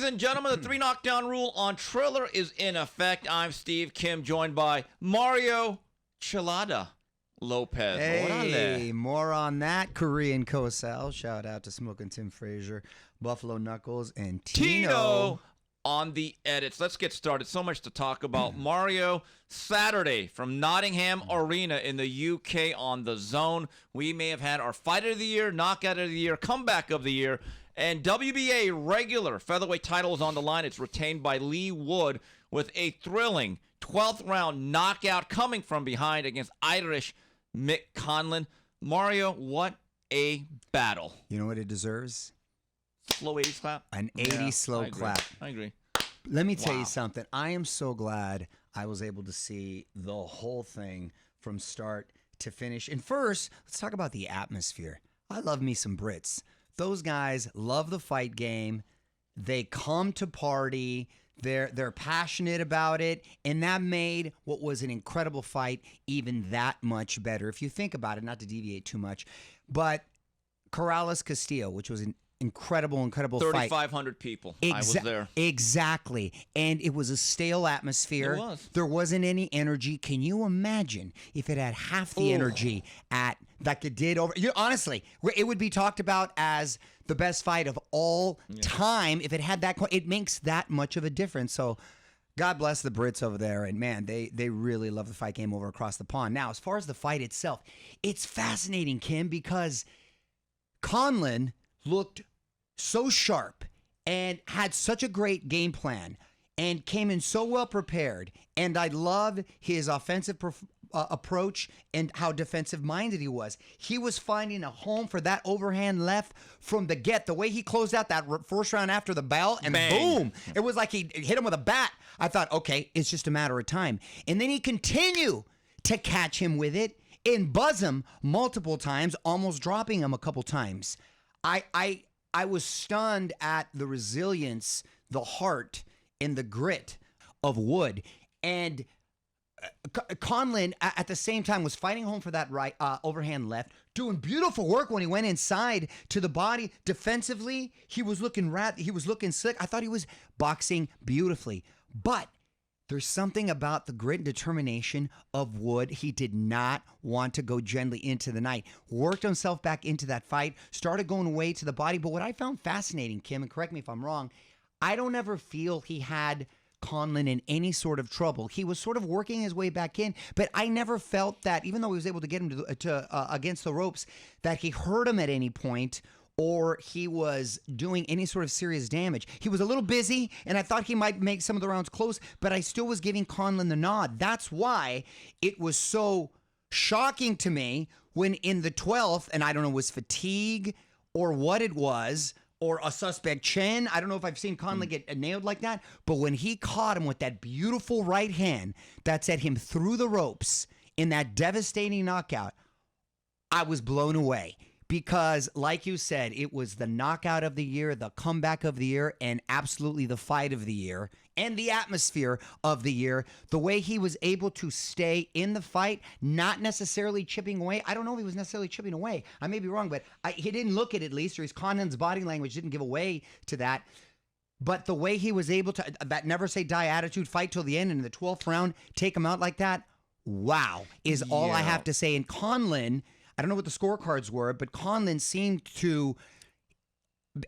and gentlemen, the 3 knockdown rule on Triller is in effect. I'm Steve Kim, joined by Mario Chilada Lopez. Hey, more on that. Korean Kosal. Shout out to Smoking Tim Frazier, Buffalo Knuckles, and Tino on the edits. Let's get started. So much to talk about. Mario, Saturday from Nottingham Arena in the UK on the DAZN. We may have had our fight of the year, knockout of the year, comeback of the year, and WBA regular featherweight title is on the line. It's retained by Leigh Wood with a thrilling 12th round knockout coming from behind against Irish Mick Conlan. Mario, what a battle. You know what it deserves? Slow 80s clap? An 80 slow clap. I agree. Let me tell you something. I am so glad I was able to see the whole thing from start to finish. And first, let's talk about the atmosphere. I love me some Brits. Those guys love the fight game. They come to party. They're passionate about it, and that made what was an incredible fight even that much better. If you think about it, not to deviate too much, but Corrales Castillo, which was an incredible fight. 3,500 people. I was there. Exactly. And it was a stale atmosphere. It was. There wasn't any energy. Can you imagine if it had half the energy like it did over? Honestly, it would be talked about as the best fight of all time if it had that. It makes that much of a difference. So God bless the Brits over there. And man, they really love the fight game over across the pond. Now, as far as the fight itself, it's fascinating, Kim, because Conlan looked so sharp and had such a great game plan and came in so well prepared. And I love his offensive approach and how defensive minded he was. He was finding a home for that overhand left from the get. The way he closed out that first round after the bell and boom, it was like he hit him with a bat. I thought, okay, it's just a matter of time. And then he continued to catch him with it and buzz him multiple times, almost dropping him a couple times. I was stunned at the resilience, the heart, and the grit of Wood. And Conlan, at the same time, was fighting home for that right overhand left, doing beautiful work when he went inside to the body. Defensively, he was looking slick. I thought he was boxing beautifully. But there's something about the grit and determination of Wood. He did not want to go gently into the night. Worked himself back into that fight, started going away to the body. But what I found fascinating, Kim, and correct me if I'm wrong, I don't ever feel he had Conlan in any sort of trouble. He was sort of working his way back in, but I never felt that, even though he was able to get him to against the ropes, that he hurt him at any point or he was doing any sort of serious damage. He was a little busy, and I thought he might make some of the rounds close, but I still was giving Conlan the nod. That's why it was so shocking to me when in the 12th, and I don't know, was fatigue or what it was, or a suspect chin. I don't know if I've seen Conlan get nailed like that, but when he caught him with that beautiful right hand that sent him through the ropes in that devastating knockout, I was blown away. Because, like you said, it was the knockout of the year, the comeback of the year, and absolutely the fight of the year, and the atmosphere of the year. The way he was able to stay in the fight, not necessarily chipping away. I don't know if he was necessarily chipping away. I may be wrong, but he didn't look it at least, or his Conlan's body language didn't give away to that. But the way he was able to, that never say die attitude, fight till the end, and in the 12th round, take him out like that, wow, is all I have to say. And Conlan, I don't know what the scorecards were, but Conlan seemed to,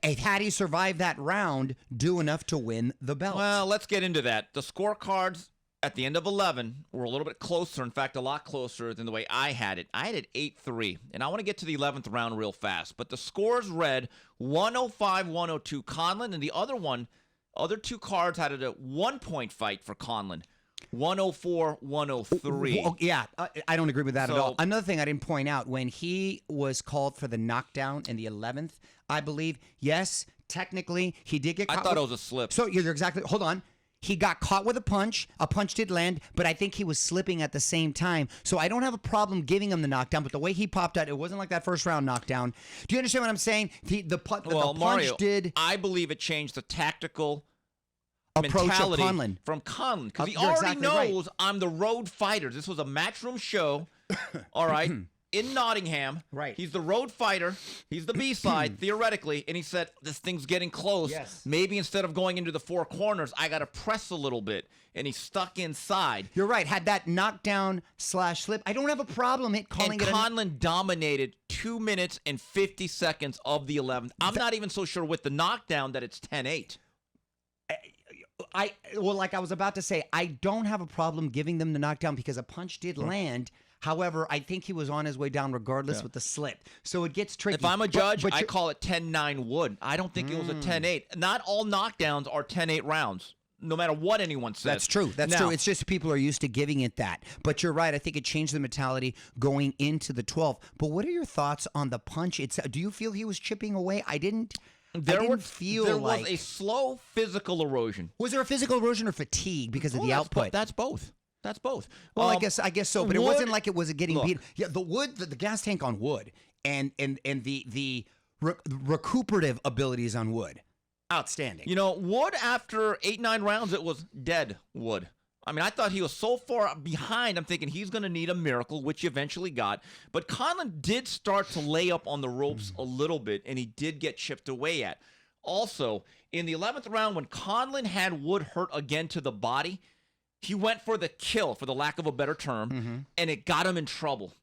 had he survived that round, do enough to win the belt. Well, let's get into that. The scorecards at the end of 11 were a little bit closer, in fact, a lot closer than the way I had it. I had it 8-3, and I want to get to the 11th round real fast. But the scores read 105-102 Conlan, and the other two cards had it a 1-point fight for Conlan. 104-103. Oh, yeah, I don't agree with that at all. Another thing I didn't point out, when he was called for the knockdown in the 11th, I believe, yes, technically, he did get caught. I thought it was a slip. So you're exactly, hold on. He got caught with a punch. A punch did land, but I think he was slipping at the same time. So I don't have a problem giving him the knockdown, but the way he popped out, it wasn't like that first round knockdown. Do you understand what I'm saying? The punch Mario, did. I believe it changed the tactical approach of Conlan. From Conlan, because he already exactly knows I'm the road fighter. This was a matchroom show, all right? in Nottingham. Right. He's the road fighter. He's the B-side, theoretically. And he said, this thing's getting close. Yes. Maybe instead of going into the four corners, I got to press a little bit. And he's stuck inside. You're right. Had that knockdown / slip, I don't have a problem calling And it. Conlan dominated 2 minutes and 50 seconds of the 11th. I'm not even so sure with the knockdown that it's 10-8. Like I was about to say, I don't have a problem giving them the knockdown because a punch did land. However, I think he was on his way down regardless with the slip. So it gets tricky. If I'm a judge, I call it 10-9 Wood. I don't think it was a 10-8. Not all knockdowns are 10-8 rounds, no matter what anyone says. That's true. That's true. It's just people are used to giving it that. But you're right. I think it changed the mentality going into the 12th. But what are your thoughts on the punch? Do you feel he was chipping away? I didn't feel there like... was a slow physical erosion. Was there a physical erosion or fatigue because of the output? That's both. That's both. Well, I guess so, but it wasn't like it was getting beat. Yeah, the gas tank on Wood, and the recuperative abilities on Wood, outstanding. You know, Wood after 8-9 rounds, it was dead Wood. I mean, I thought he was so far behind. I'm thinking he's going to need a miracle, which he eventually got. But Conlan did start to lay up on the ropes a little bit, and he did get chipped away at. Also, in the 11th round, when Conlan had Wood hurt again to the body, he went for the kill, for the lack of a better term, and it got him in trouble.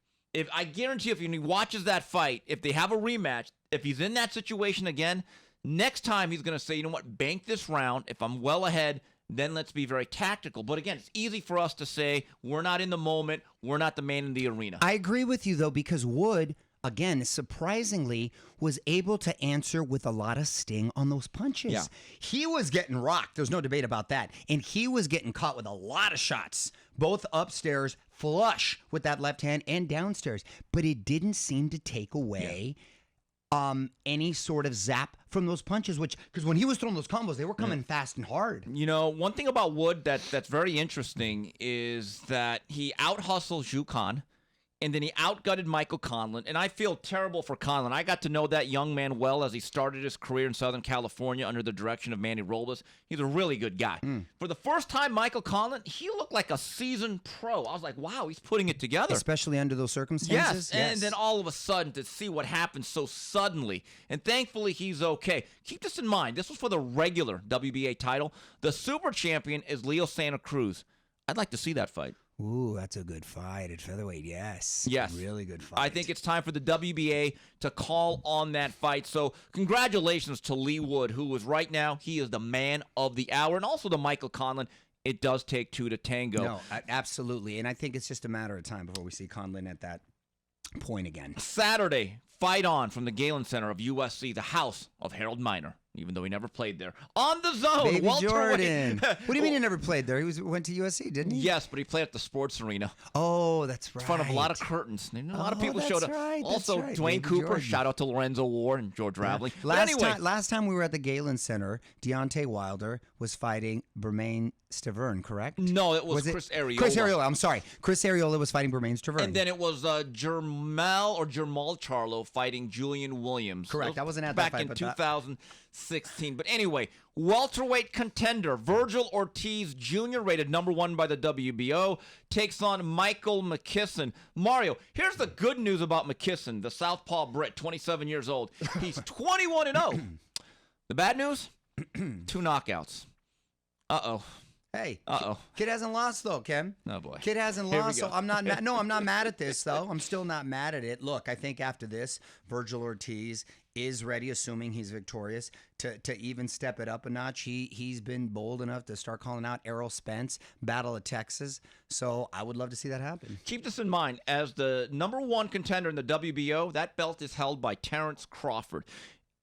I guarantee if he watches that fight, if they have a rematch, if he's in that situation again, next time he's going to say, you know what, bank this round. If I'm well ahead, then let's be very tactical. But again, it's easy for us to say we're not in the moment. We're not the man in the arena. I agree with you, though, because Wood, again, surprisingly, was able to answer with a lot of sting on those punches. Yeah. He was getting rocked. There's no debate about that. And he was getting caught with a lot of shots, both upstairs, flush with that left hand, and downstairs. But it didn't seem to take away any sort of zap from those punches, because when he was throwing those combos, they were coming fast and hard. You know, one thing about Wood that's very interesting is that he out-hustles Zhu Khan. And then he outgutted Michael Conlan. And I feel terrible for Conlan. I got to know that young man well as he started his career in Southern California under the direction of Manny Robles. He's a really good guy. For the first time, Michael Conlan, he looked like a seasoned pro. I was like, wow, he's putting it together. Especially under those circumstances. Yes, and then all of a sudden to see what happened so suddenly. And thankfully, he's okay. Keep this in mind. This was for the regular WBA title. The super champion is Leo Santa Cruz. I'd like to see that fight. Ooh, that's a good fight at featherweight. Yes. Yes. Really good fight. I think it's time for the WBA to call on that fight. So congratulations to Leigh Wood, who is right now, he is the man of the hour. And also to Michael Conlan. It does take two to tango. No, absolutely. And I think it's just a matter of time before we see Conlan at that point again. Saturday, fight on from the Galen Center of USC, the house of Harold Miner. Even though he never played there. On the zone, Baby Walter Jordan. Wade. What do you mean he never played there? He went to USC, didn't he? Yes, but he played at the sports arena. Oh, that's right. In front of a lot of curtains. A lot of people showed up. Right, also, right. Dwayne Baby Cooper, Jordan. shout out to Lorenzo Ward and George Ravely. Last time we were at the Galen Center, Deontay Wilder was fighting Bermain Stavern, correct? No, it was Chris Arreola. Chris Arreola, I'm sorry. Chris Arreola was fighting Bermain Stavern. And then it was Jermel Charlo fighting Julian Williams. Correct. I wasn't at back that fight. in But 2016. But anyway, welterweight contender Vergil Ortiz Jr., rated #1 by the WBO, takes on Michael Mckinson. Mario, here's the good news about Mckinson, the Southpaw Brit, 27 years old. He's 21-0. The bad news? 2 knockouts. Uh-oh. Hey, Uh-oh. Kid hasn't lost though, Kim. Oh boy. Kid hasn't Here we lost, go. so I'm not. I'm not mad at this though. I'm still not mad at it. Look, I think after this, Vergil Ortiz is ready, assuming he's victorious, to even step it up a notch. He's been bold enough to start calling out Errol Spence, Battle of Texas. So I would love to see that happen. Keep this in mind. As the #1 contender in the WBO, that belt is held by Terrence Crawford.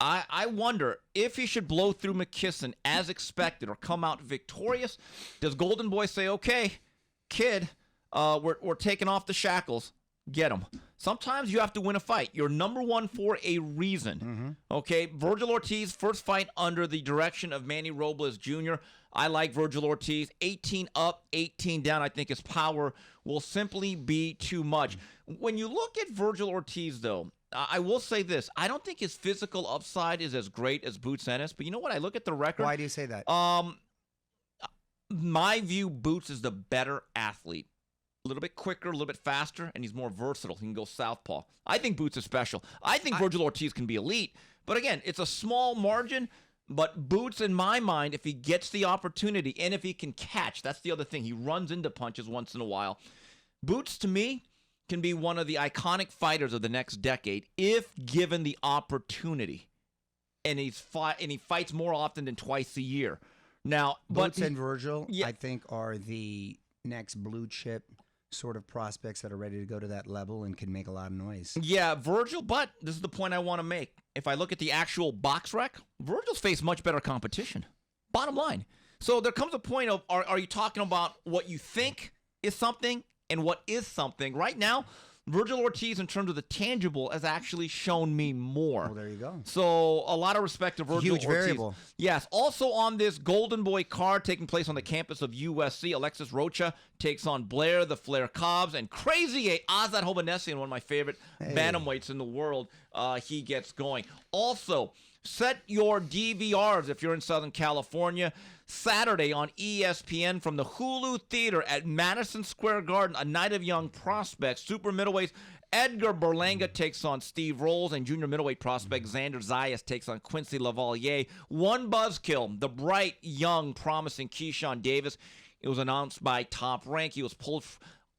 I wonder if he should blow through Mckinson as expected or come out victorious. Does Golden Boy say, okay, kid, we're taking off the shackles. Get him. Sometimes you have to win a fight. You're #1 for a reason. Okay, Vergil Ortiz, first fight under the direction of Manny Robles Jr. I like Vergil Ortiz. 18 up, 18 down. I think his power will simply be too much. When you look at Vergil Ortiz, though, I will say this. I don't think his physical upside is as great as Boots Ennis, but you know what? I look at the record. Why do you say that? My view, Boots is the better athlete. a little bit quicker, a little bit faster, and he's more versatile. He can go southpaw. I think Boots is special. I think Vergil Ortiz can be elite. But again, it's a small margin. But Boots, in my mind, if he gets the opportunity and if he can catch, that's the other thing. He runs into punches once in a while. Boots, to me, can be one of the iconic fighters of the next decade if given the opportunity. And he fights more often than twice a year. Now, Boots and Virgil, I think, are the next blue chip sort of prospects that are ready to go to that level and can make a lot of noise. Yeah, Virgil, but this is the point I want to make. If I look at the actual box rec, Virgil's faced much better competition. Bottom line. So there comes a point of, are you talking about what you think is something and what is something? Right now, Vergil Ortiz, in terms of the tangible, has actually shown me more. Well, there you go. So a lot of respect to Vergil Huge Ortiz. variable. Yes. Also on this Golden Boy card taking place on the campus of USC, Alexis Rocha takes on Blair the Flair Cobbs, and Crazy Azat Hobanesian, one of my favorite bantamweights in the world, he gets going. Also, set your DVRs if you're in Southern California. Saturday on ESPN from the Hulu Theater at Madison Square Garden, a night of young prospects. Super middleweights, Edgar Berlanga takes on Steve Rolls, and junior middleweight prospect Xander Zayas takes on Quincy Lavalier. One buzzkill, the bright, young, promising Keyshawn Davis. It was announced by Top Rank. He was pulled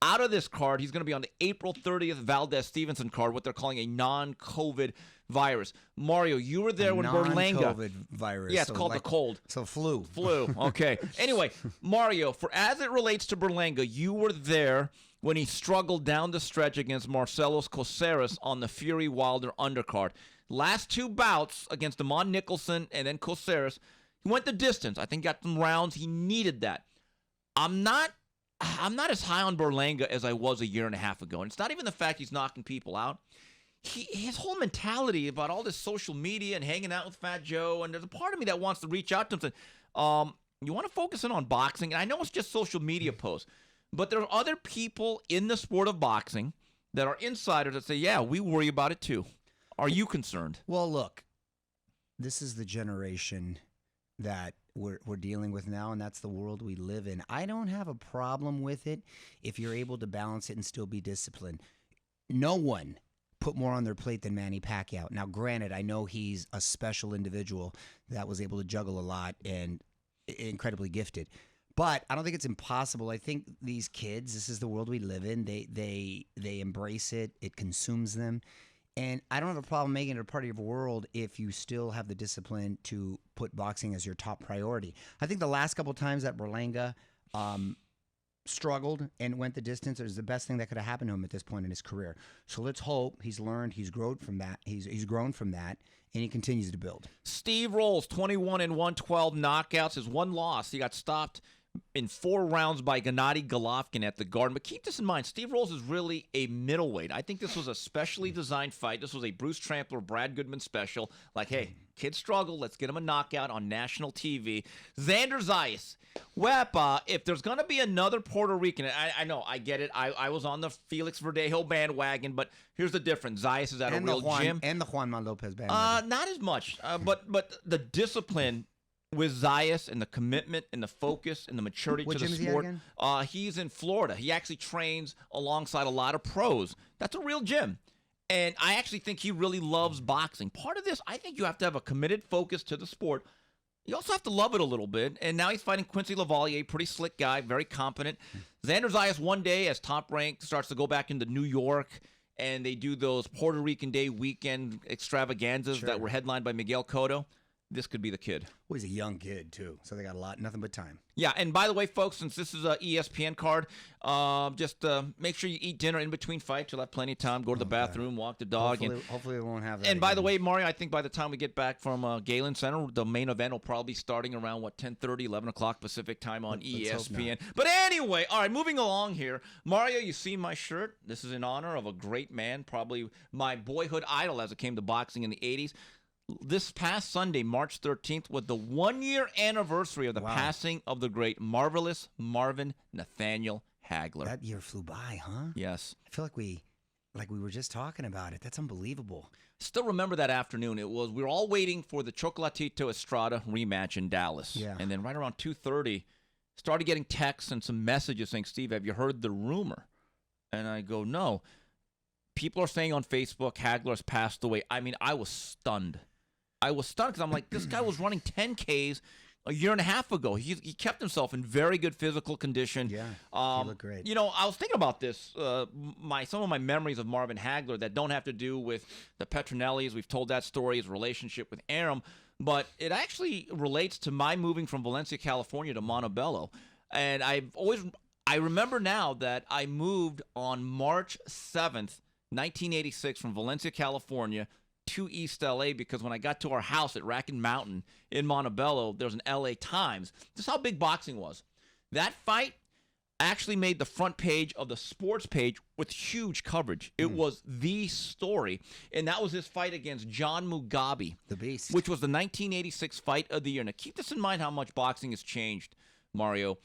out of this card. He's going to be on the April 30th Valdez Stevenson card, what they're calling a non-COVID virus. Mario, you were there when Berlanga. Non-COVID virus. Yeah, it's called the cold. So flu. Okay. Anyway, Mario, for as it relates to Berlanga, you were there when he struggled down the stretch against Marcelos Coceres on the Fury Wilder undercard. Last two bouts against Damon Nicholson and then Coceres, he went the distance. I think got some rounds. He needed that. I'm not as high on Berlanga as I was a year and a half ago. And it's not even the fact he's knocking people out. His whole mentality about all this social media and hanging out with Fat Joe, and there's a part of me that wants to reach out to him and say, you want to focus in on boxing? And I know it's just social media posts, but there are other people in the sport of boxing that are insiders that say, yeah, we worry about it too. Are you concerned? Well, look, this is the generation that we're dealing with now, and that's the world we live in. I don't have a problem with it if you're able to balance it and still be disciplined. No one put more on their plate than Manny Pacquiao. Now, granted, I know he's a special individual that was able to juggle a lot and incredibly gifted, but I don't think it's impossible. I think these kids, this is the world we live in. They embrace it. It consumes them. And I don't have a problem making it a part of your world if you still have the discipline to put boxing as your top priority. I think the last couple of times that Berlanga struggled and went the distance, it was the best thing that could have happened to him at this point in his career. So let's hope he's learned, he's grown from that, he's grown from that, and he continues to build. Steve Rolls, 21-1, 12 knockouts. His one loss, he got stopped in 4 rounds by Gennady Golovkin at the Garden. But keep this in mind, Steve Rolls is really a middleweight. I think this was a specially designed fight. This was a Bruce Trampler, Brad Goodman special. Like, hey, kid struggle, let's get him a knockout on national TV. Xander Zayas. Well, if there's going to be another Puerto Rican, I know, I get it. I was on the Felix Verdejo bandwagon, but here's the difference. Zayas is at a real gym. And the Juan Lopez bandwagon. Not as much, but the discipline with Zayas and the commitment and the focus and the maturity to the sport. He's in Florida. He actually trains alongside a lot of pros. That's a real gym. And I actually think he really loves boxing. Part of this, I think you have to have a committed focus to the sport. You also have to love it a little bit. And now he's fighting Quincy Lavalier, pretty slick guy, very competent. Xander Zayas one day, as Top Rank starts to go back into New York, and they do those Puerto Rican Day weekend extravaganzas that were headlined by Miguel Cotto. This could be the kid. Well, he's a young kid, too, so they got nothing but time. Yeah, and by the way, folks, since this is an ESPN card, just make sure you eat dinner in between fights. You'll have plenty of time. Go to the bathroom, walk the dog. Hopefully we won't have that. And by the way, Mario, I think by the time we get back from Galen Center, the main event will probably be starting around, 10:30, 11 o'clock Pacific time on ESPN. But anyway, all right, moving along here. Mario, you see my shirt? This is in honor of a great man, probably my boyhood idol as it came to boxing in the 80s. This past Sunday, March 13th, was the 1-year anniversary of the passing of the great Marvelous Marvin Nathaniel Hagler. That year flew by, huh? Yes. I feel like we were just talking about it. That's unbelievable. Still remember that afternoon. We were all waiting for the Chocolatito Estrada rematch in Dallas. Yeah. And then right around 2:30, started getting texts and some messages saying, Steve, have you heard the rumor? And I go, no. People are saying on Facebook Hagler has passed away. I mean, I was stunned. I was stunned because I'm like, this guy was running 10Ks a year and a half ago. He kept himself in very good physical condition. Yeah, he looked great. You know, I was thinking about this. Some of my memories of Marvin Hagler that don't have to do with the Petronellis. We've told that story, his relationship with Aram. But it actually relates to my moving from Valencia, California to Montebello. And I remember now that I moved on March 7th, 1986 from Valencia, California to East LA because when I got to our house at Racken Mountain in Montebello, there was an LA Times. This is how big boxing was. That fight actually made the front page of the sports page with huge coverage. It was the story, and that was his fight against John Mugabe, the Beast, which was the 1986 fight of the year. Now, keep this in mind how much boxing has changed, Mario.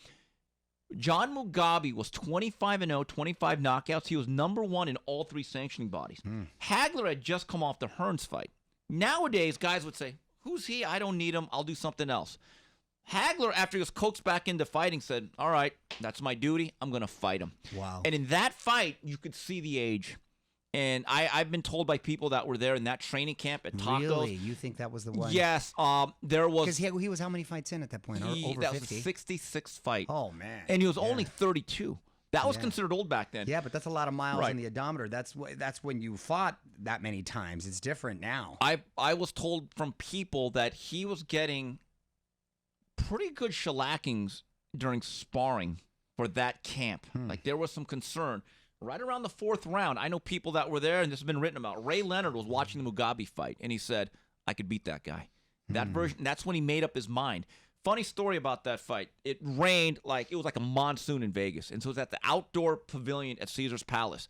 John Mugabe was 25-0, 25 knockouts. He was number 1 in all 3 sanctioning bodies. Hagler had just come off the Hearns fight. Nowadays, guys would say, who's he? I don't need him. I'll do something else. Hagler, after he was coaxed back into fighting, said, all right, that's my duty. I'm going to fight him. Wow. And in that fight, you could see the age. And I've been told by people that were there in that training camp at Tacos. Really? You think that was the one? Yes. There was... Because he was how many fights in at that point? Over that 50? was a 66th fight. Oh, man. And he was only 32. That was considered old back then. Yeah, but that's a lot of miles in the odometer. That's when you fought that many times. It's different now. I was told from people that he was getting pretty good shellackings during sparring for that camp. Like, there was some concern. Right around the 4th round, I know people that were there, and this has been written about. Ray Leonard was watching the Mugabe fight, and he said, I could beat that guy. That version, that's when he made up his mind. Funny story about that fight. It rained it was like a monsoon in Vegas, and so it was at the outdoor pavilion at Caesar's Palace.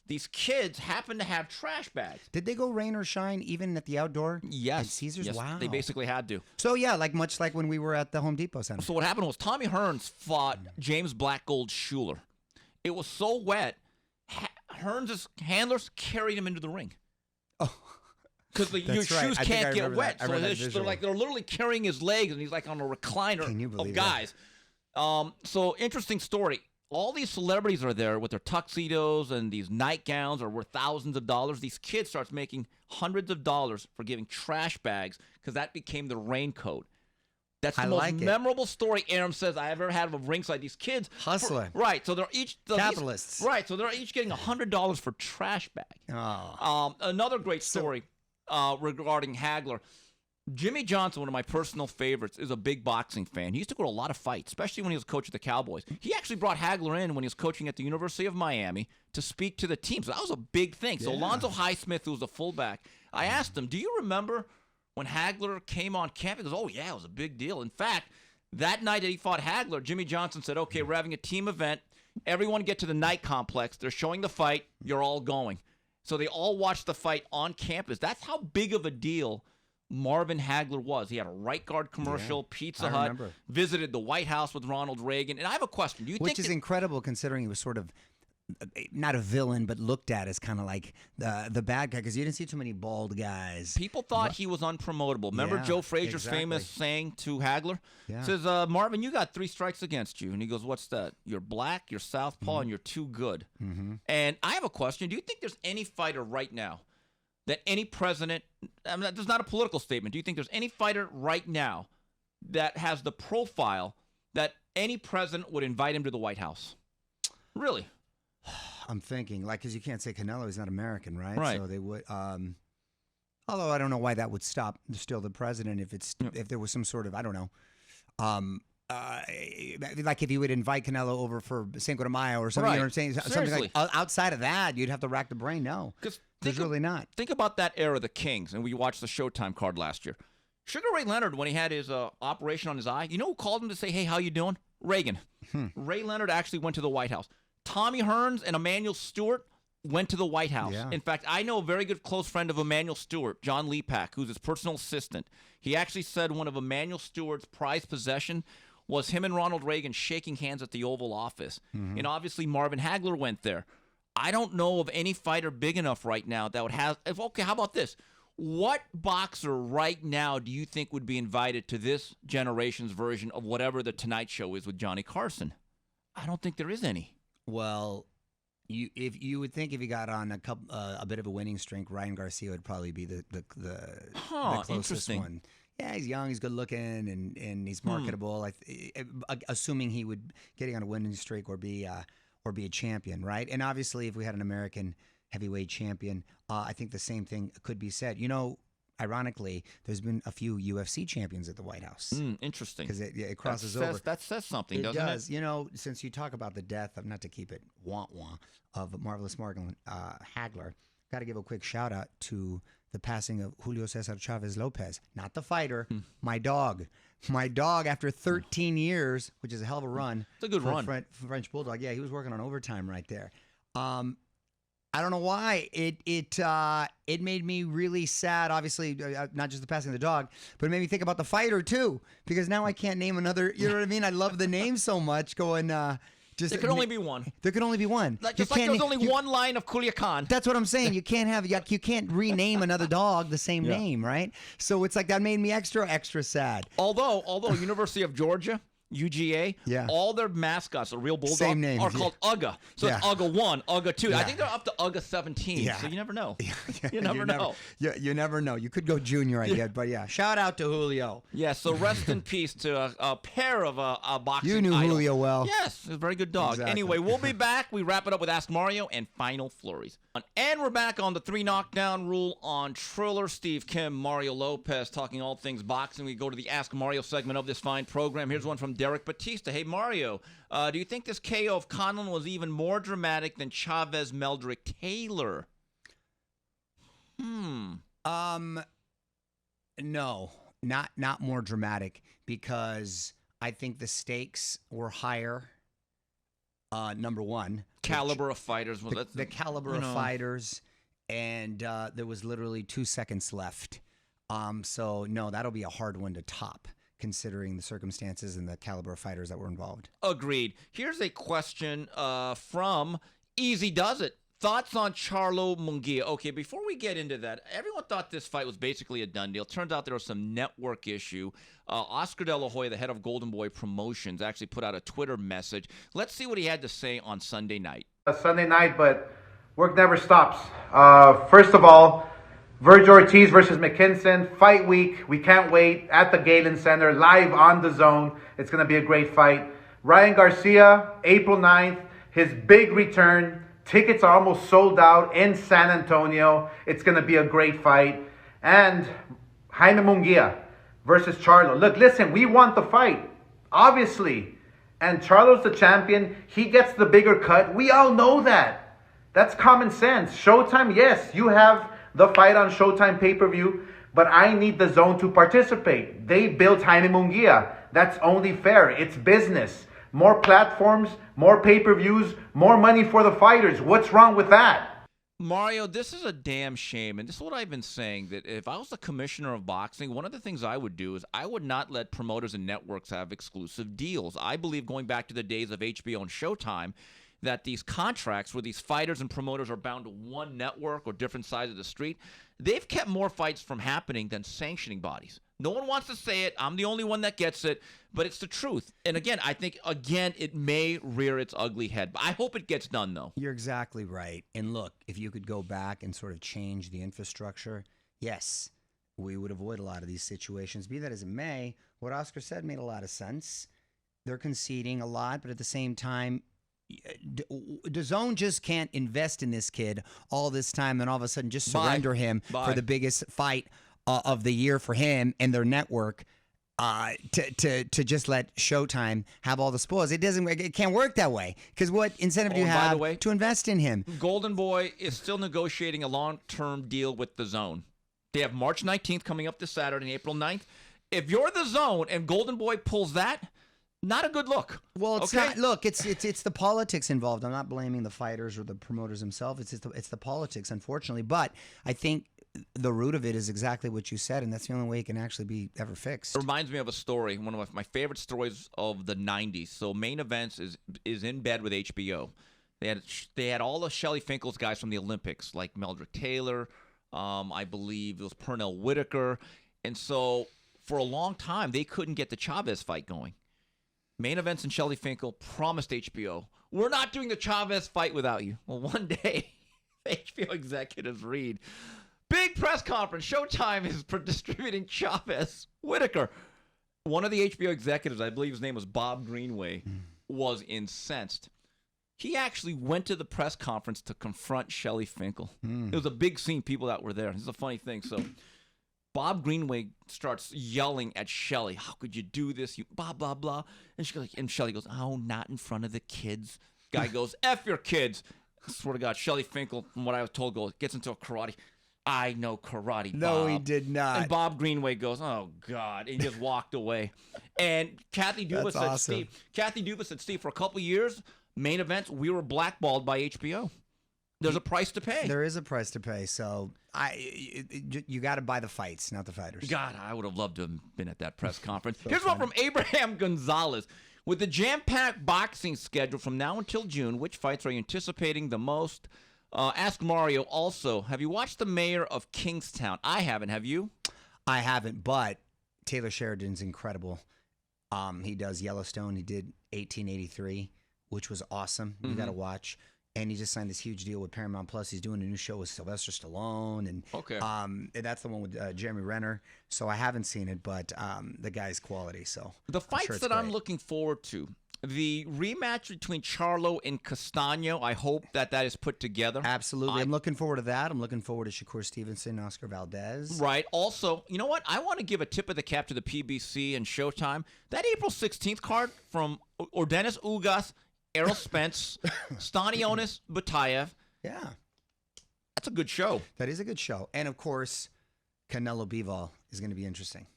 These kids happened to have trash bags. Did they go rain or shine even at the outdoor? Yes. At Caesars? Yes, Wow. they basically had to. So, yeah, much like when we were at the Home Depot Center. So what happened was Tommy Hearns fought James Blackgold Schuler. It was so wet, Hearns' handlers carried him into the ring. Oh, because your shoes can't get wet. So they're literally carrying his legs, and he's like on a recliner of guys. So interesting story. All these celebrities are there with their tuxedos and these nightgowns are worth thousands of dollars. These kids starts making hundreds of dollars for giving trash bags because that became the raincoat. That's the most memorable story Aram says I ever had of a ringside. These kids hustler, right? So they're each capitalists, right? So they're each getting $100 for trash bag. Oh. Another great story regarding Hagler. Jimmy Johnson, one of my personal favorites, is a big boxing fan. He used to go to a lot of fights, especially when he was coach of the Cowboys. He actually brought Hagler in when he was coaching at the University of Miami to speak to the team. So that was a big thing. So Alonzo Highsmith, who was a fullback, I asked him, do you remember when Hagler came on camp? He goes, oh, yeah, it was a big deal. In fact, that night that he fought Hagler, Jimmy Johnson said, okay, we're having a team event. Everyone get to the night complex. They're showing the fight. You're all going. So they all watched the fight on campus. That's how big of a deal Marvin Hagler was. He had a right guard commercial, Pizza Hut, visited the White House with Ronald Reagan. And I have a question. Do you Which is incredible considering he was sort of not a villain, but looked at as kind of like the bad guy because you didn't see too many bald guys. People thought he was unpromotable. Remember Joe Frazier's famous saying to Hagler? Yeah. Says, Marvin, you got 3 strikes against you. And he goes, what's that? You're black, you're southpaw, and you're too good. And I have a question. Do you think there's any fighter right now that any president, I mean, there's not a political statement. Do you think there's any fighter right now that has the profile that any president would invite him to the White House? Really? I'm thinking, because you can't say Canelo is not American, right? Right. So they would, although I don't know why that would stop still the president if there was some sort of, I don't know, like if you would invite Canelo over for Cinco de Mayo or something, you know what I'm saying? Something like outside of that, you'd have to rack the brain. No, there's really not. Think about that era, the Kings, and we watched the Showtime card last year. Sugar Ray Leonard, when he had his operation on his eye, you know who called him to say, hey, how you doing? Reagan. Ray Leonard actually went to the White House. Tommy Hearns and Emmanuel Stewart went to the White House. Yeah. In fact, I know a very good close friend of Emmanuel Stewart, John Lepak, who's his personal assistant. He actually said one of Emmanuel Stewart's prized possession was him and Ronald Reagan shaking hands at the Oval Office. And obviously Marvin Hagler went there. I don't know of any fighter big enough right now that would have... Okay, how about this? What boxer right now do you think would be invited to this generation's version of whatever the Tonight Show is with Johnny Carson? I don't think there is any. Well, You would think if he got on a bit of a winning streak, Ryan Garcia would probably be the closest interesting. one. Yeah, he's young, he's good looking, and he's marketable. Assuming he would getting on a winning streak or be a champion, right? And obviously, if we had an American heavyweight champion, I think the same thing could be said. Ironically, there's been a few UFC champions at the White House. Interesting. Because it crosses over. That says something, It doesn't does. it? Since you talk about the death of, not to keep it wah-wah, of Marvelous Marvin Hagler, got to give a quick shout out to the passing of Julio Cesar Chavez Lopez. Not the fighter, my dog. My dog, after 13 years, which is a hell of a run. It's a good run. French Bulldog. Yeah, he was working on overtime right there. I don't know why it made me really sad. Obviously, not just the passing of the dog, but it made me think about the fighter too. Because now I can't name another. You know what I mean? I love the name so much. There could only be one. There could only be one. Just like there's only one line of Culiacan. That's what I'm saying. You can't rename another dog the same name, right? So it's like that made me extra sad. Although University of Georgia, UGA, all their mascots, a real bulldog, same names, are called UGA. So it's UGA 1, UGA 2. Yeah. I think they're up to UGA 17. Yeah. So you never know. You never know. You never know. You could go junior, I get, but shout out to Julio. Yeah, so rest in peace to a pair of boxing You knew idols. Julio well. Yes, he's a very good dog. Exactly. Anyway, we'll be back. We wrap it up with Ask Mario and Final Flurries. And we're back on the 3 Knockdown Rule on Triller. Steve Kim, Mario Lopez, talking all things boxing. We go to the Ask Mario segment of this fine program. Here's one from Derek Batista. Hey, Mario, do you think this KO of Conlan was even more dramatic than Chavez Meldrick Taylor? No, not more dramatic, because I think the stakes were higher. Number one, Caliber of fighters. The caliber of fighters, and there was literally 2 seconds left. So no, that'll be a hard one to top, considering the circumstances and the caliber of fighters that were involved. Agreed. Here's a question from Easy Does It. Thoughts on Charlo Munguia? Okay, before we get into that, everyone thought this fight was basically a done deal. Turns out there was some network issue. Oscar De La Hoya, the head of Golden Boy Promotions, actually put out a Twitter message. Let's see what he had to say on Sunday night. Sunday night, but work never stops. First of all, Vergil Ortiz versus McKinson, fight week. We can't wait at the Galen Center, live on DAZN. It's going to be a great fight. Ryan Garcia, April 9th, his big return. Tickets are almost sold out in San Antonio. It's going to be a great fight. And Jaime Munguia versus Charlo. Look, listen, we want the fight, obviously. And Charlo's the champion. He gets the bigger cut. We all know that. That's common sense. Showtime, yes, you have the fight on Showtime pay-per-view, but I need DAZN to participate. They built Jaime Munguia. That's only fair. It's business. More platforms, more pay-per-views, more money for the fighters. What's wrong with that? Mario, this is a damn shame, and this is what I've been saying, that if I was the commissioner of boxing, one of the things I would do is I would not let promoters and networks have exclusive deals. I believe, going back to the days of HBO and Showtime, that these contracts where these fighters and promoters are bound to one network or different sides of the street, they've kept more fights from happening than sanctioning bodies. No one wants to say it. I'm the only one that gets it, but it's the truth. And again, I think, it may rear its ugly head. But I hope it gets done, though. You're exactly right. And look, if you could go back and sort of change the infrastructure, yes, we would avoid a lot of these situations. Be that as it may, what Oscar said made a lot of sense. They're conceding a lot, but at the same time, DAZN just can't invest in this kid all this time and all of a sudden just surrender him for the biggest fight of the year for him and their network, to just let Showtime have all the spoils. It can't work that way, because what incentive do you have to invest in him? Golden Boy is still negotiating a long-term deal with DAZN. They have March 19th coming up this Saturday, April 9th. If you're DAZN and Golden Boy pulls that, not a good look. Well, it's not. Look, it's the politics involved. I'm not blaming the fighters or the promoters themselves. It's the politics, unfortunately. But I think the root of it is exactly what you said, and that's the only way it can actually be ever fixed. It reminds me of a story, one of my favorite stories of the 90s. So Main Events is in bed with HBO. They had all the Shelley Finkel's guys from the Olympics, like Meldrick Taylor, I believe it was Pernell Whitaker. And so for a long time, they couldn't get the Chavez fight going. Main Events and Shelly Finkel promised HBO, we're not doing the Chavez fight without you. Well, one day, HBO executives read, big press conference. Showtime is distributing Chavez Whitaker. One of the HBO executives, I believe his name was Bob Greenway, was incensed. He actually went to the press conference to confront Shelly Finkel. It was a big scene, people that were there. This is a funny thing. So Bob Greenway starts yelling at Shelly, how could you do this? You blah, blah, blah. And Shelly goes, oh, not in front of the kids. Guy goes, F your kids. I swear to God, Shelly Finkel, from what I was told, gets into a karate. I know karate, Bob. No, he did not. And Bob Greenway goes, oh, God. And he just walked away. And Kathy Duba said, awesome. Steve, for a couple of years, Main Events, we were blackballed by HBO. There's a price to pay. There is a price to pay. So you got to buy the fights, not the fighters. God, I would have loved to have been at that press conference. Here's one from Abraham Gonzalez. With the jam-packed boxing schedule from now until June, which fights are you anticipating the most? Ask Mario also, have you watched The Mayor of Kingstown? I haven't. Have you? I haven't, but Taylor Sheridan's incredible. He does Yellowstone. He did 1883, which was awesome. You got to watch. And he just signed this huge deal with Paramount Plus. He's doing a new show with Sylvester Stallone, and that's the one with Jeremy Renner. So I haven't seen it, but the guy's quality. So the fights that I'm looking forward to, the rematch between Charlo and Castano. I hope that is put together. Absolutely, I'm looking forward to that. I'm looking forward to Shakur Stevenson, Oscar Valdez. Right. Also, you know what? I want to give a tip of the cap to the PBC and Showtime. That April 16th card from Ordenis Ugas, Errol Spence, Stanionis Batayev. Yeah. That's a good show. That is a good show. And, of course, Canelo Bivol is going to be interesting.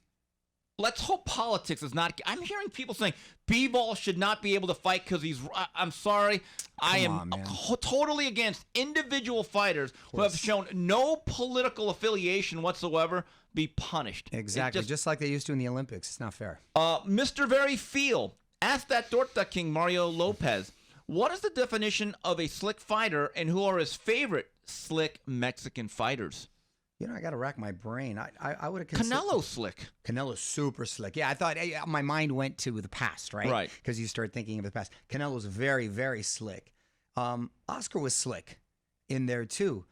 Let's hope politics is not... I'm hearing people saying Bivol should not be able to fight because he's... I'm sorry. I am totally against individual fighters who have shown no political affiliation whatsoever be punished. Exactly. Just like they used to in the Olympics. It's not fair. Mr. Very Feel. Ask that Torta King, Mario Lopez, what is the definition of a slick fighter and who are his favorite slick Mexican fighters? You know, I got to rack my brain. I would have considered... Canelo's slick. Canelo's super slick. Yeah, I thought my mind went to the past, right? Right. Because you start thinking of the past. Canelo's very, very slick. Oscar was slick in there, too.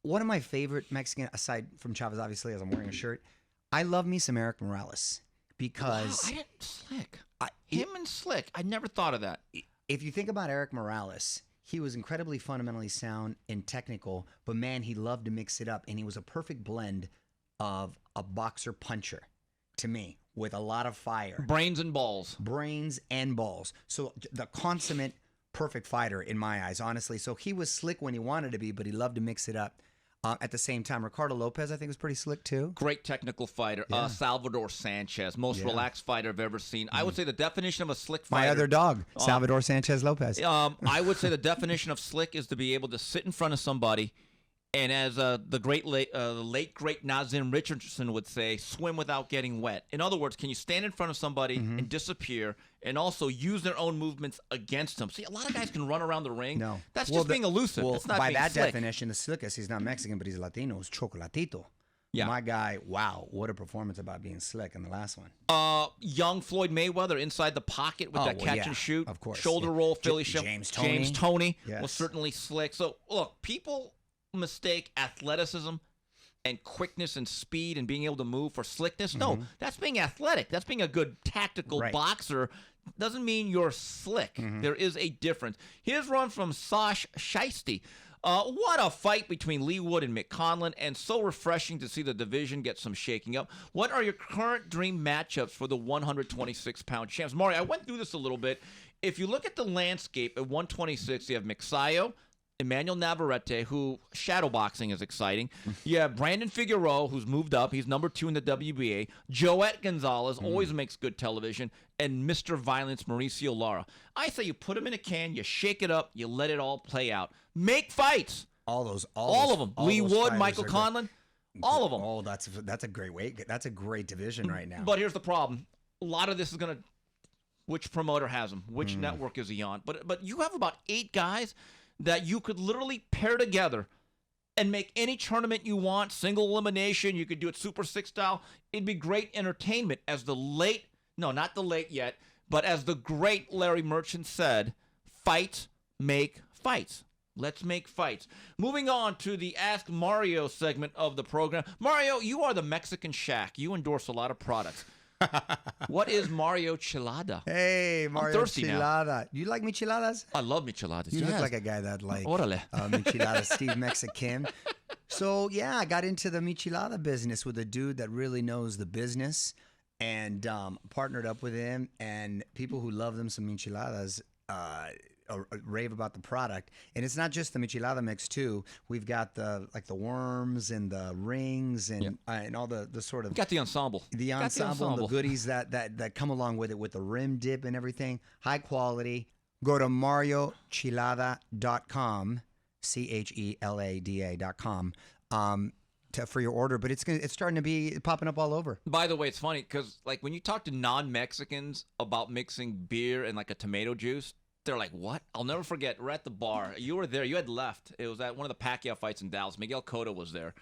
One of my favorite Mexican, aside from Chavez, obviously, as I'm wearing a shirt, I love me some Eric Morales because... Wow, I didn't slick. Him and slick. I never thought of that. If you think about Eric Morales, he was incredibly fundamentally sound and technical, but man, he loved to mix it up, and he was a perfect blend of a boxer puncher to me with a lot of fire. Brains and balls. Brains and balls. So the consummate perfect fighter in my eyes, honestly. So he was slick when he wanted to be, but he loved to mix it up. At the same time, Ricardo Lopez, I think, was pretty slick, too. Great technical fighter. Yeah. Salvador Sanchez, most relaxed fighter I've ever seen. I would say the definition of a slick fighter... My other dog, Salvador Sanchez Lopez. I would say the definition of slick is to be able to sit in front of somebody and, as the late, great Nazim Richardson would say, swim without getting wet. In other words, can you stand in front of somebody and disappear and also use their own movements against them? See, a lot of guys can run around the ring. No. That's just being elusive. Well, it's not by being that slick. definition, the slickest, he's not Mexican, but he's Latino, is Chocolatito. Yeah. My guy, wow, what a performance about being slick in the last one. Young Floyd Mayweather inside the pocket with that catch and shoot. Of course. Shoulder roll, Philly shove. James Toney Yes. was certainly slick. So, look, people mistake athleticism and quickness and speed and being able to move for slickness. No, that's being athletic. That's being a good tactical boxer. Doesn't mean you're slick. There is a difference. Here's one from Sash Shiesty. What a fight between Leigh Wood and Mick Conlan, and so refreshing to see the division get some shaking up. What are your current dream matchups for the 126-pound champs? Mario, I went through this a little bit. If you look at the landscape at 126, you have Mixayo, Emmanuel Navarrete, who shadowboxing is exciting. You have Brandon Figueroa, who's moved up. He's number 2 in the WBA. Joette Gonzalez always makes good television. And Mr. Violence, Mauricio Lara. I say you put them in a can, you shake it up, you let it all play out. Make fights. All of them. Leigh Wood, Michael Conlan, all of them. Oh, that's a great weight. That's a great division right now. But here's the problem. A lot of this is going to, which promoter has them? Which network is he on? But you have about 8 guys that you could literally pair together and make any tournament you want, single elimination. You could do it Super 6 style. It'd be great entertainment as not the late yet, But as the great Larry Merchant said, fight, make fights. Let's make fights. Moving on to the Ask Mario segment of the program. Mario, you are the Mexican Shaq. You endorse a lot of products. What is Mario Chilada? Hey, Mario thirsty now. Chilada. You like micheladas? I love micheladas. You yes. look like a guy that like Órale. micheladas, Steve Kim. So, yeah, I got into the michelada business with a dude that really knows the business and partnered up with him. And people who love them some micheladas rave about the product. And it's not just the michelada mix too. We've got the worms and the rings and all the sort of Got the ensemble. the ensemble and the goodies that come along with it, with the rim dip and everything. High quality. Go to mariochilada.com, CHELADA.com, for your order. But it's starting to be popping up all over. By the way, it's funny because like when you talk to non-Mexicans about mixing beer and like a tomato juice, they're like, what? I'll never forget. We're at the bar. You were there. You had left. It was at one of the Pacquiao fights in Dallas. Miguel Cotto was there.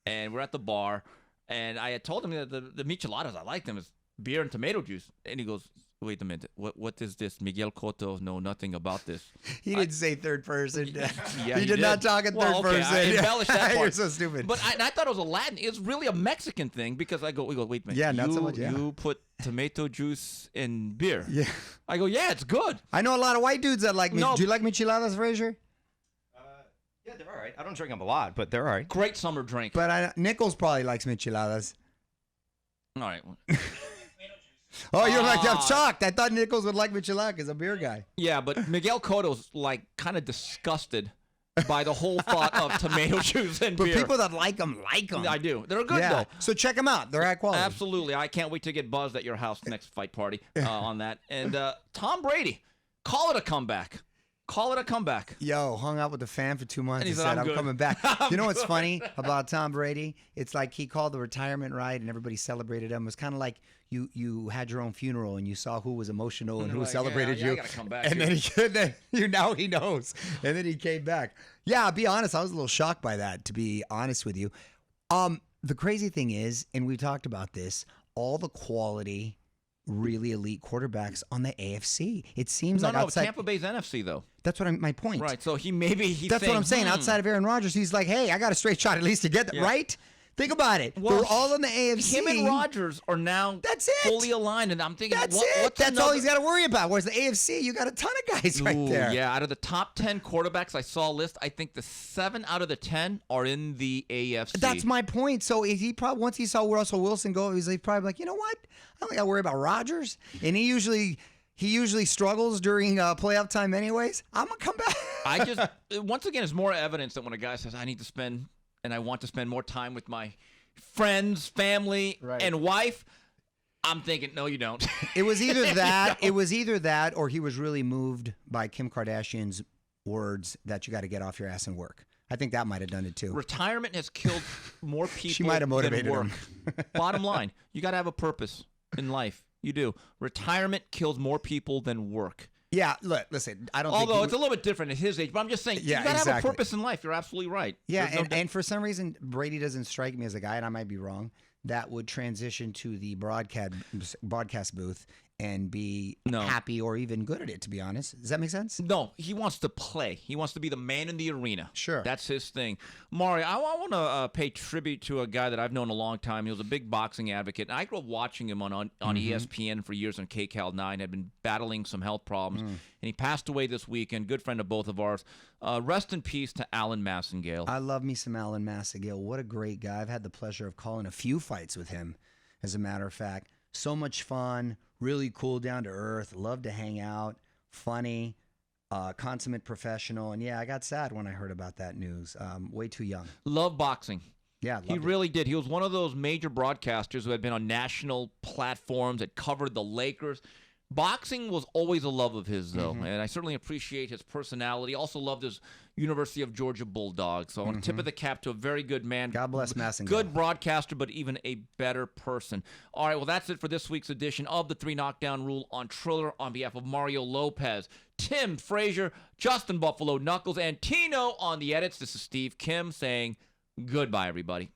And we're at the bar. And I had told him that the micheladas, I like them, is beer and tomato juice. And he goes, wait a minute. What is this? Miguel Cotto know nothing about this. He didn't say third person. Yeah, he did not talk in third person. I embellished that part. You're so stupid. But I thought it was a Latin. It's really a Mexican thing because we go, wait a minute. Yeah, not so much, yeah. You put tomato juice in beer. Yeah. I go, yeah, it's good. I know a lot of white dudes that like me. No. Do you like micheladas, Frazier? Yeah, they're all right. I don't drink them a lot, but they're all right. Great summer drink. But Nichols probably likes micheladas. All right. Oh, you're like, I'm shocked. I thought Nichols would like michelada because a beer guy. Yeah, but Miguel Cotto's like kind of disgusted by the whole thought of tomato juice and But beer. people that like them, like them. I do. They're good Yeah. though. So check them out. They're high quality. Absolutely. I can't wait to get buzzed at your house next fight party on that. And Tom Brady, call it a comeback. Call it a comeback. Yo, hung out with the fan for 2 months And he and said, said, "I'm I'm good." coming back. I'm You know what's good. funny about Tom Brady? It's like he called the retirement right and everybody celebrated him. It was kind of like you had your own funeral and you saw who was emotional and who Like, celebrated yeah, you. I gotta come back and here. then now he knows. And then he came back. Yeah, I'll be honest, I was a little shocked by that, to be honest with you. The crazy thing is, and we talked about this, all the quality, really elite quarterbacks on the AFC. It seems No, like no, outside. Tampa Bay's NFC though. That's what my point. Right. So he's That's what I'm saying. Outside of Aaron Rodgers, he's like, hey, I got a straight shot at least to get that, Yeah. right? Think about it. Well, We're all in the AFC. him and Rodgers are now That's it. fully aligned, and I'm thinking, That's what, it. what's That's all another- he's got to worry about. Whereas the AFC, you got a ton of guys right Ooh, there. Yeah, out of the top 10 quarterbacks I saw a list, I think the 7 out of the 10 are in the AFC. That's my point. So he probably, once he saw Russell Wilson go, he's probably like, you know what? I don't got to worry about Rodgers. And he usually struggles during playoff time anyways. I'm going to come back. I just, once again, it's more evidence that when a guy says, I need to spend, and I want to spend more time with my friends, family, Right. and wife, I'm thinking, no, you don't. It was either that. It was either that, or he was really moved by Kim Kardashian's words that you got to get off your ass and work. I think that might have done it too. Retirement has killed more people She might have motivated than work. him. Bottom line, you got to have a purpose in life. You do. Retirement kills more people than work. Yeah, look, listen, I don't think Although he it's a little bit different at his age, but I'm just saying, Yeah, you got to have a exactly. purpose in life. You're absolutely right. Yeah, There's no and for some reason, Brady doesn't strike me as a guy, and I might be wrong, that would transition to the broadcast booth and be No. happy or even good at it, to be honest. Does that make sense? No, he wants to play. He wants to be the man in the arena. Sure. That's his thing. Mario, I want to pay tribute to a guy that I've known a long time. He was a big boxing advocate. And I grew up watching him on ESPN for years on KCAL 9. Had been battling some health problems. And he passed away this weekend. Good friend of both of ours. Rest in peace to Alan Massengale. I love me some Alan Massengale. What a great guy. I've had the pleasure of calling a few fights with him, as a matter of fact. So much fun, really cool, down to earth, love to hang out, funny, consummate professional. And yeah, I got sad when I heard about that news. Way too young. Love boxing. Yeah, He really did. He was one of those major broadcasters who had been on national platforms that covered the Lakers. Boxing was always a love of his, though, and I certainly appreciate his personality. Also loved his University of Georgia Bulldogs. So I want to tip of the cap to a very good man. God bless Massengale. Good broadcaster, but even a better person. All right, well, that's it for this week's edition of the 3 Knockdown Rule on Triller. On behalf of Mario Lopez, Tim Frazier, Justin Buffalo Knuckles, and Tino on the edits, this is Steve Kim saying goodbye, everybody.